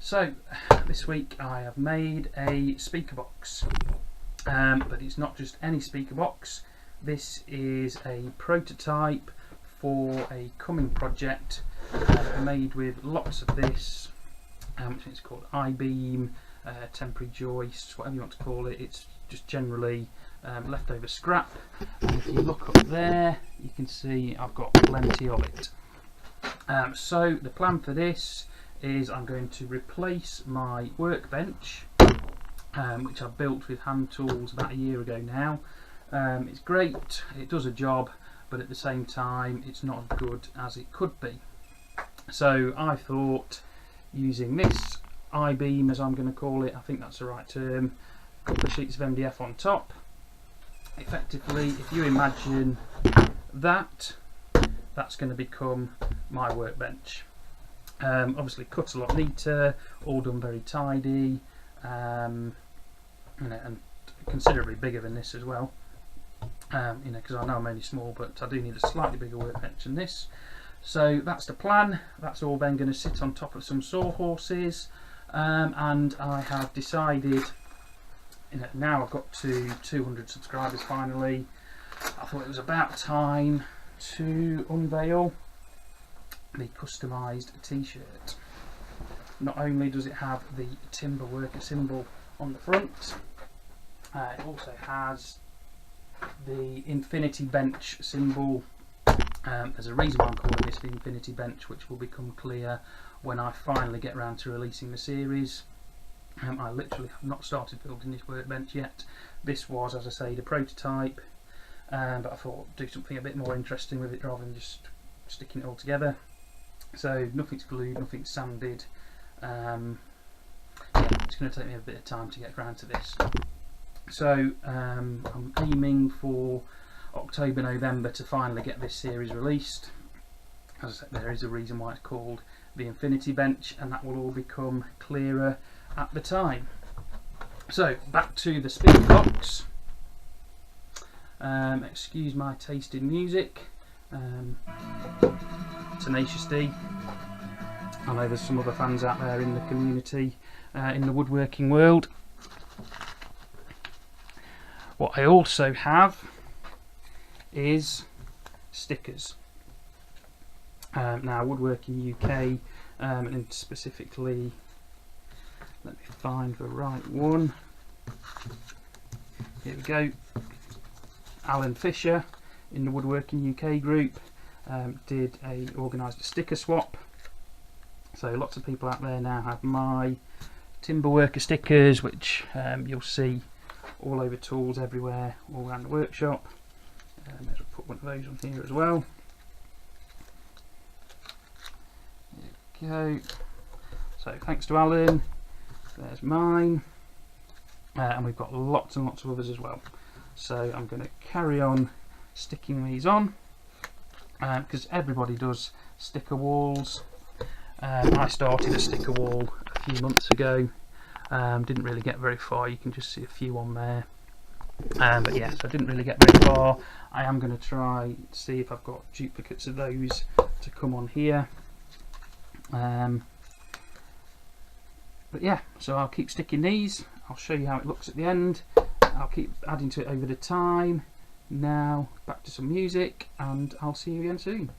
So this week I have made a speaker box, but it's not just any speaker box. This is a prototype for a coming project made with lots of this, which is called I-beam, temporary joists, whatever you want to call it. It's just generally leftover scrap, and if you look up there you can see I've got plenty of it. So the plan for this is I'm going to replace my workbench, which I built with hand tools about a year ago now. It's great, it does a job, but at the same time it's not as good as it could be. So I thought, using this I-beam, as I'm going to call it, I think that's the right term, a couple of sheets of MDF on top. Effectively, if you imagine that, that's going to become my workbench. Obviously cut a lot neater, all done very tidy, and considerably bigger than this as well. Because I know I'm only small, but I do need a slightly bigger workbench than this. So that's the plan. That's all then going to sit on top of some sawhorses, and I have decided, now I've got to 200 subscribers finally, I thought it was about time to unveil the customised t-shirt. Not only does it have the timber worker symbol on the front, it also has the infinity bench symbol. There's a reason why I'm calling this the infinity bench, which will become clear when I finally get around to releasing the series. I literally have not started building this workbench yet. This was, as I say, the prototype, but I thought do something a bit more interesting with it rather than just sticking it all together. So nothing's glued, nothing's sanded. Yeah, it's going to take me a bit of time to get around to this. So I'm aiming for October, November to finally get this series released. As I said, there is a reason why it's called the Infinity Bench, and that will all become clearer at the time. So back to the speaker box. Excuse my taste in music. Tenacious D. I know there's some other fans out there in the community, in the woodworking world. What I also have is stickers. Now Woodworking UK, and specifically, let me find the right one. Here we go. Alan Fisher in the Woodworking UK group organised a sticker swap. So lots of people out there now have my timber worker stickers, which you'll see all over tools everywhere, all around the workshop. I'll put one of those on here as well. There we go. So thanks to Alan. There's mine, and we've got lots and lots of others as well. So I'm going to carry on sticking these on, because everybody does sticker walls. I started a sticker wall a few months ago, didn't really get very far. You can just see a few on there, but yes, I didn't really get very far. I am going to try see if I've got duplicates of those to come on here. But yeah, so I'll keep sticking these. I'll show you how it looks at the end. I'll keep adding to it over the time. Now back to some music, and I'll see you again soon.